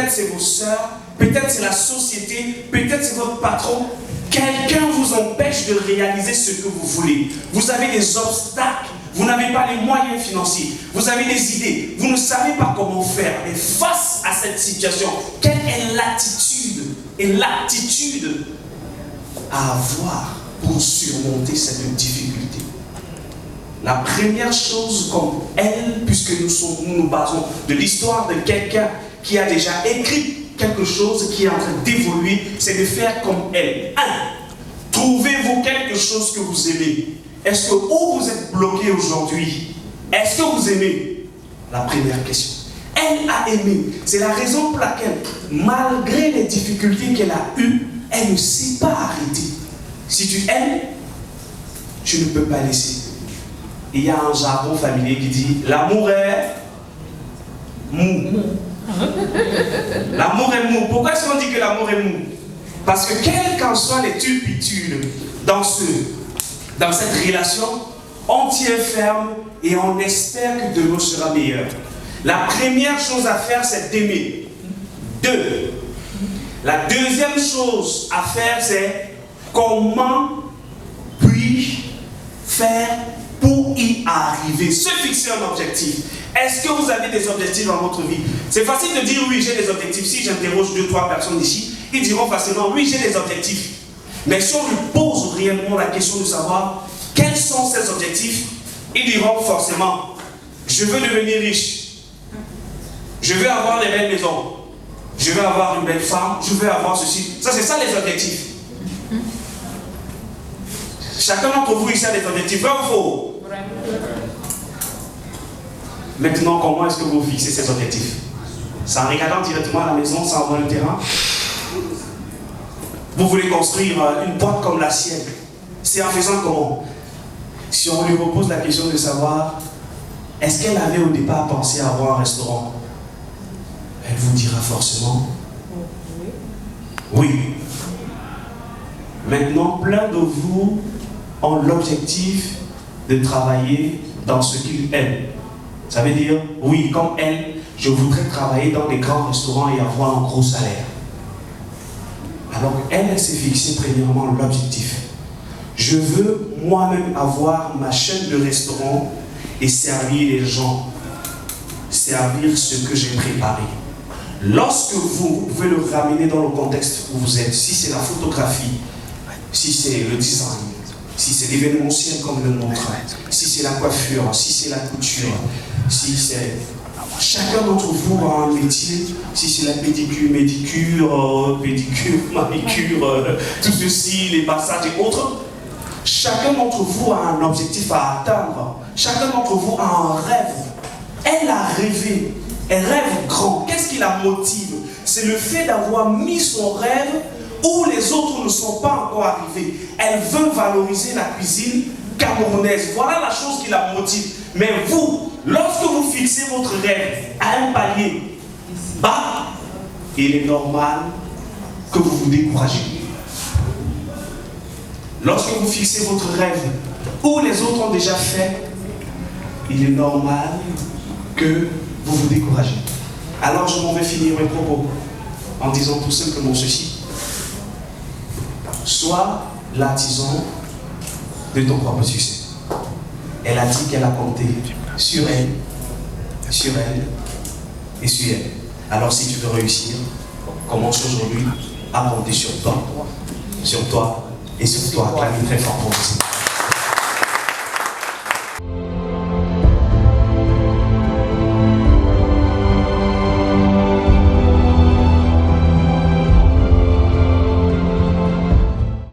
peut-être c'est vos sœurs, peut-être c'est la société, peut-être c'est votre patron. Quelqu'un vous empêche de réaliser ce que vous voulez. Vous avez des obstacles, vous n'avez pas les moyens financiers, vous avez des idées, vous ne savez pas comment faire. Mais face à cette situation, quelle est l'attitude et l'aptitude à avoir pour surmonter cette difficulté? La première chose, comme elle, puisque nous nous basons de l'histoire de quelqu'un qui a déjà écrit quelque chose qui est en train d'évoluer, c'est de faire comme elle. 1. Trouvez-vous quelque chose que vous aimez. Est-ce que où vous êtes bloqué aujourd'hui? Est-ce que vous aimez? La première question. Elle a aimé. C'est la raison pour laquelle, malgré les difficultés qu'elle a eues, elle ne s'est pas arrêtée. Si tu aimes, tu ne peux pas laisser. Il y a un jargon familier qui dit l'amour est mou. L'amour est mou. Pourquoi est-ce qu'on dit que l'amour est mou? Parce que quelles qu'en soient les turpitudes dans cette relation, on tient ferme et on espère que demain sera meilleur. La première chose à faire, c'est d'aimer. 2. La deuxième chose à faire, c'est comment puis-je faire pour y arriver? Se fixer un objectif. Est-ce que vous avez des objectifs dans votre vie? C'est facile de dire oui, j'ai des objectifs. Si j'interroge 2-3 personnes ici, ils diront facilement oui, j'ai des objectifs. Mais si on lui pose réellement la question de savoir quels sont ces objectifs, ils diront forcément je veux devenir riche, je veux avoir des belles maisons, je veux avoir une belle femme, je veux avoir ceci. Ça, c'est ça les objectifs. Chacun d'entre vous ici a des objectifs. Vrai ou faux? Maintenant, comment est-ce que vous fixez ces objectifs? C'est en regardant directement à la maison, sans voir le terrain. Vous voulez construire une boîte comme la sienne. C'est en faisant comment? Si on lui repose la question de savoir, est-ce qu'elle avait au départ pensé à avoir un restaurant? Elle vous dira forcément oui. Maintenant, plein de vous ont l'objectif de travailler dans ce qu'ils aiment. Ça veut dire, oui, comme elle, je voudrais travailler dans des grands restaurants et avoir un gros salaire. Alors elle s'est fixée premièrement l'objectif. Je veux moi-même avoir ma chaîne de restaurants et servir les gens, servir ce que j'ai préparé. Lorsque vous pouvez le ramener dans le contexte où vous êtes, si c'est la photographie, si c'est le design, si c'est l'événementiel comme le montre, si c'est la coiffure, si c'est la couture, si c'est... Chacun d'entre vous a un métier, si c'est la pédicure, pédicure, manicure, tout ceci, les massages et autres. Chacun d'entre vous a un objectif à atteindre. Chacun d'entre vous a un rêve. Elle a rêvé. Elle rêve grand. Qu'est-ce qui la motive? C'est le fait d'avoir mis son rêve où les autres ne sont pas encore arrivés. Elle veut valoriser la cuisine camerounaise. Voilà la chose qui la motive. Mais vous, lorsque vous fixez votre rêve à un palier bas, il est normal que vous vous découragez. Lorsque vous fixez votre rêve où les autres ont déjà fait, il est normal que vous vous découragez. Alors je m'en vais finir mes propos en disant tout simplement ceci. Sois l'artisan de ton propre succès. Elle a dit qu'elle a compté sur elle et sur elle. Alors si tu veux réussir, commence aujourd'hui à compter sur toi et sur toi. Clame très fort pour vous.